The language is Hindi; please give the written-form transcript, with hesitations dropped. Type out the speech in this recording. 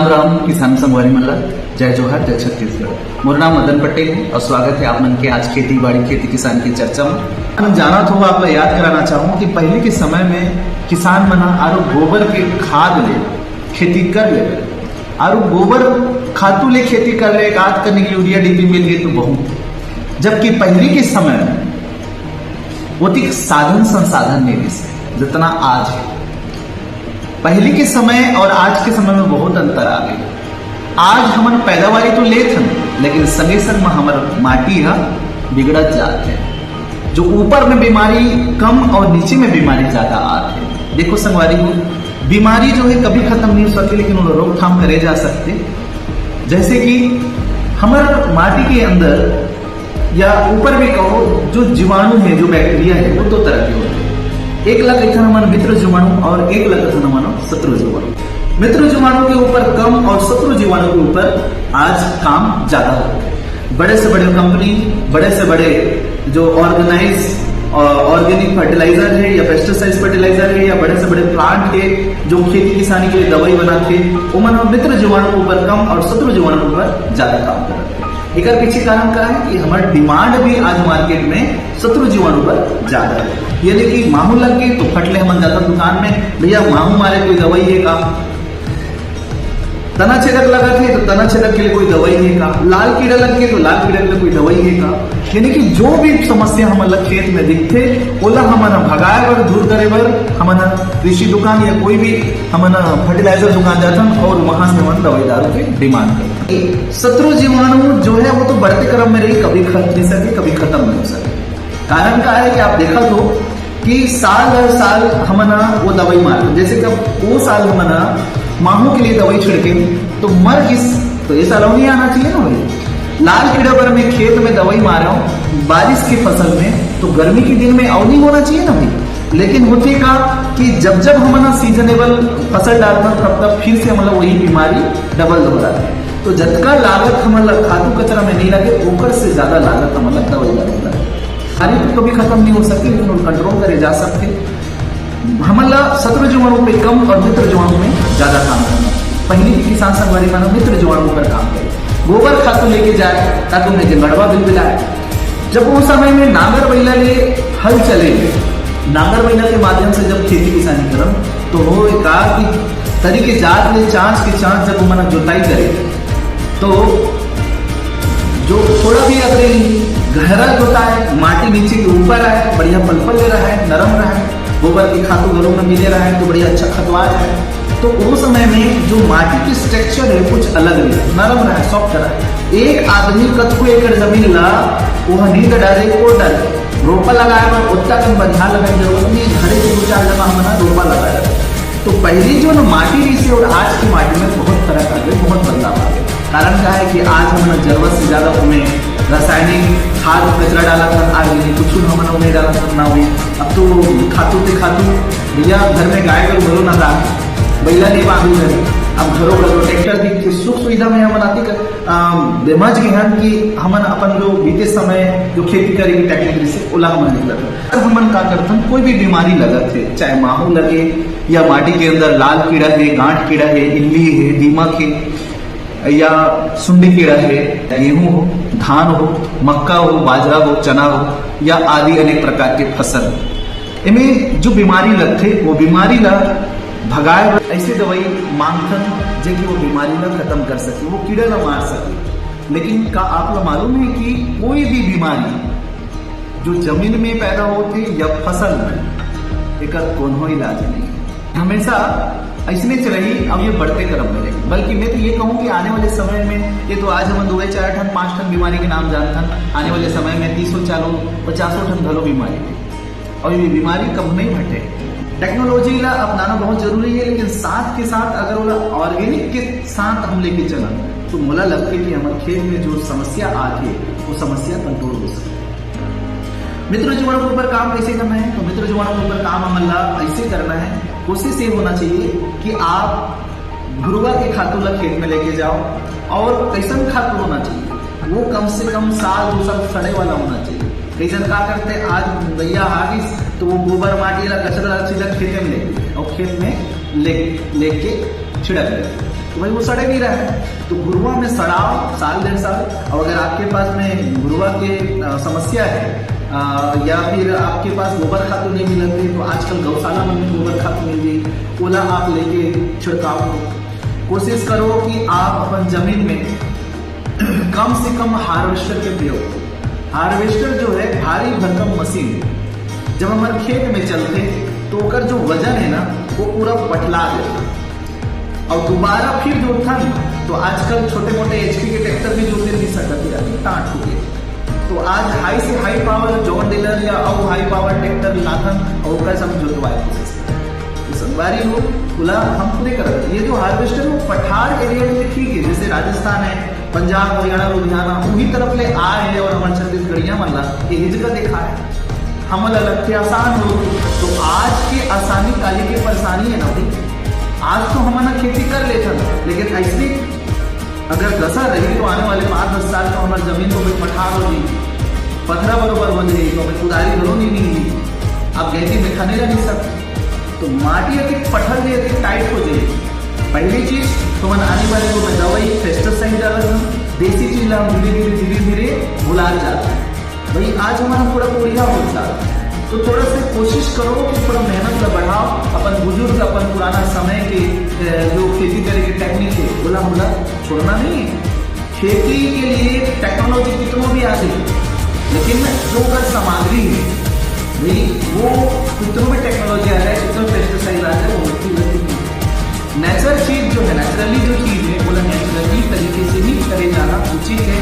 राम राम किसान संगवारी मल्ला, जय जोहार, जय छत्तीसगढ़। मोर नाम मदन पटेल है और स्वागत है आप मन के आज खेती बाड़ी खेती किसान की चर्चा में। हम जाना तो आप याद कराना चाहूँ कि पहले के समय में किसान मना आरो गोबर के खाद ले खेती कर ले और गोबर खातू ले खेती कर ले, खाद करने की यूरिया डीपी मिल गई तो बहुत। जबकि पहले के समय में वो साधन संसाधन नहीं थे जितना आज है। पहले के समय और आज के समय में बहुत अंतर आ गई। आज हमन पैदावारी तो लेत हन, लेकिन संगे संग में हमार माटी है बिगड़त जाते हैं। जो ऊपर में बीमारी कम और नीचे में बीमारी ज्यादा आते हैं। देखो संगवारी हो, बीमारी जो है कभी खत्म नहीं हो सकती, लेकिन उन्हें रोकथाम करे जा सकते। जैसे कि हमारे माटी के अंदर या ऊपर भी कहो, जो जीवाणु है, जो बैक्टीरिया है, वो दो तरह के होते हैं। एक लग इतना हमारा मित्र जीवाणु और एक लग इतना हमारा शत्रु जीवाणु। मित्र जीवाणु के ऊपर कम और शत्रु जीवाणु के ऊपर आज काम ज्यादा होता है। बड़े से बड़े कंपनी, बड़े से बड़े जो ऑर्गेनिक फर्टिलाइजर है या पेस्टिसाइड फर्टिलाइजर है या बड़े से बड़े प्लांट के जो खेती किसानी के लिए दवाई बनाते हैं, वो मन मित्र जीवाणु के ऊपर कम और शत्रु जीवाणु के ऊपर ज्यादा काम करते हैं। एक पीछे कारण क्या है कि हमारा डिमांड भी आज मार्केट में शत्रु जीवाणु पर ज्यादा है। यानी कि माहू लग गई तो फटले हम जाता दुकान में, भैया माहू मारे कोई दवाई है का? तना छेदक लगा थे तो तना छेदक के लिए कोई दवाई है का? लाल कीड़ा लग गई तो लाल कीड़ा के लिए कोई दवाई है का? यानी कि जो भी समस्या हमारा खेत में दिखते ओला हमारा भगाए बर, दूर करे बर हमारा कृषि दुकान या कोई भी हमारा फर्टिलाइजर दुकान जाता और वहां से हम दवाई दारू की डिमांड करते। शत्रु जीवाणु जो है वो तो बढ़ते क्रम में रही, कभी खत्म नहीं सके, कभी खत्म नहीं हो सके। कारण क्या है कि आप देखा तो कि साल हर साल हमना वो दवाई मारते। जैसे कि वो साल हमना माहू के लिए दवाई छिड़के तो मर किस, तो ये साल नहीं आना चाहिए ना भाई। लाल कीड़ा पर मैं खेत में दवाई मार रहा हूँ बारिश की फसल में, तो गर्मी के दिन में अवनी होना चाहिए ना भाई। लेकिन होते का कि जब जब हमारा सीजनेबल फसल डालना तब फिर से हमारा वही बीमारी डबल दोहराती है। तो जतका लागत हमारा खादू कचरा में नहीं लगे, ऊपर से ज्यादा लागत हमारा दवाई लगता है। सारी तो कभी खत्म नहीं हो सकती, लेकिन कंट्रोल करे जा सकते। हमारा शत्रु जीवाणु पे कम और मित्र जीवाणु में ज्यादा काम करना। पहले की किसान संगवारी मानो मित्र जीवाणु पर काम करे, गोबर खातू लेके जाए ताकि उन्हें जंगड़वा बिलबिलाए। जब उस समय में नांगर बैला ले हल चले, नांगर बैला के माध्यम से जब खेती किसानी करम तो वो एक तरीके जात ले चांस के चांस जब मना जोताई करे तो जो थोड़ा भी अगर गहरा होता है, माटी नीचे के ऊपर आए, बढ़िया पल ले रहा है, नरम रहा है, गोबर की खातू घरों में मिले रहा है तो बढ़िया अच्छा खतवार है। तो उस समय में जो माटी की स्ट्रक्चर है कुछ अलग है, नरम रहा है, सॉफ्ट रहा है। एक आदमी कतको एकड़ जमीन ला वो नींद डाले को डाले रोपा लगाया और उतना कम बढ़िया लगाने जरूरत नहीं, घरे से 2-4 जमा हमारा रोपा लगाया। तो पहली जो माटी रही से और आज की माटी में बहुत फर्क आ गया, बहुत बदलाव आ गया। कारण क्या है कि आज हमारा जरूरत से ज्यादा उनमें रासायनिक खाद कचरा डाला था, आज नहीं कुछ हमारा उन्हें डाला था ना हुई। अब तो खातू पे खातू भैया घर में गाय का घरों ना था, बैला नहीं बांधू घर, अब घरों का ट्रैक्टर की सुख सुविधा में हम आती बेमज गए हैं कि हमन अपन जो बीते समय जो खेती करेगी टेक्निकली से ओला हमन निकला था। हमन का करते हैं, कोई भी बीमारी लगत है, चाहे माहू लगे या माटी के अंदर लाल कीड़ा है, गांठ कीड़ा है, इल्ली है, दीमक है या सुंडी कीड़ा है, गेहूं हो, धान हो, मक्का हो, बाजरा हो, चना हो या आदि अनेक प्रकार के फसल, इनमें जो बीमारी लगते वो बीमारी ला भगाए ऐसे दवाई मांगथन जो कि वो बीमारी ला खत्म कर सके, वो कीड़ा ला मार सके। लेकिन का आप लोग मालूम है कि कोई भी बीमारी जो जमीन में पैदा होती या फसल में एक कोनो इलाज नहीं, हमेशा ऐसने रही। अब ये बढ़ते क्रम में रहेगी, बल्कि मैं तो ये कहूँ कि आने वाले समय में ये तो आज हम 2-4 टन 5 टन बीमारी के नाम जानते हैं, आने वाले समय में 30-40-50 टन घलो बीमारी है और ये बीमारी कब नहीं घटे। टेक्नोलॉजी ला अपनाना बहुत जरूरी है, लेकिन साथ के साथ अगर वो ऑर्गेनिक के साथ हम लेके चला तो मुला लगता है कि हमारे खेत में जो समस्या आती है वो समस्या कंट्रोल हो सकती है। मित्र जीवाणु के ऊपर काम कैसे करना है? तो मित्र जीवाणु के ऊपर काम हमारा ऐसे करना है, कोशिश ये होना चाहिए कि आप घुरुआ के खातू ला खेत में लेके जाओ और कैसन खातू होना चाहिए, वो कम से कम साल 2 साल सड़े वाला होना चाहिए। कैसन क्या करते, आज दैया आ गई तो वो गोबर माटी ला कचरा सीधा खेत में ले और खेत में लेके छिड़क देते। तो भाई वो सड़े नहीं रहा है। तो घुरुआ में सड़ाव साल 1.5 साल। और अगर आपके पास में घुरुआ के समस्या है या फिर आपके पास गोबर खाद तो नहीं मिलते, तो आजकल गौशाला में गोबर खाद मिल गई, ओला आप लेके छिड़काव करो। कोशिश करो कि आप अपन जमीन में कम से कम हार्वेस्टर के प्रयोग। हार्वेस्टर जो है भारी भरकम मशीन, जब हमारे खेत में चलते तो ओकर जो वजन है ना वो पूरा पटला देता, और दोबारा फिर जोड़ता नहीं। तो आजकल छोटे मोटे HP के ट्रैक्टर भी जोड़ते नहीं सकते, टाँट हो गए। तो आज हाई से हाई पावर जॉन डीलर या और हाई पावर ट्रैक्टर लाथन और ओकर सब जोतवाए तो संगवारी हो खुला हम पूरे कर। ये जो हार्वेस्टर वो पठार एरिया में ठीक है, जैसे राजस्थान है, पंजाब, हरियाणा, लुधियाना उन्हीं तरफ ले आए हैं, और हमारे छत्तीसगढ़िया मल्ला ये हिज का देखा है हमल अलग थे आसान हो। तो आज के आसानी काली की परेशानी है ना भाई। आज तो हमारा खेती कर लेता, लेकिन ऐसी अगर दशा रही तो आने वाले 5-10 साल तो हमारी जमीन को पठार हो गई, पथरा बरोबर हो जाएगी, तो हमें कुदारी घरोनी नहीं मिली, आप गैती में खाने जा नहीं सकते। तो माटी अधिक पत्थर भी अधिक टाइट हो जाएगी। पहली चीज तो मन आने वाले को मैं दवाई पेस्टिसाइड डाल रहा हूँ, देसी चीज ला धीरे धीरे भुला जाता है भाई। आज हमारा पूरा कोरिया होता है, तो थोड़ा सा कोशिश करो कि थोड़ा मेहनत का बढ़ाओ। अपन बुजुर्ग अपन पुराना समय के जो खेती करे के टेक्निक है बोला हमला छोड़ना नहीं है। खेती के लिए टेक्नोलॉजी कितनों भी आ गई, लेकिन जो कर सामग्री है भाई वो कितनों में टेक्नोलॉजी आ रहा है, कितनों पेस्टिसाइड आ रहा है, वो मिट्टी लगती है। नेचुरल चीज जो है, नेचुरली जो चीज है बोला नेचुरली तरीके से ही करे जाना उचित है।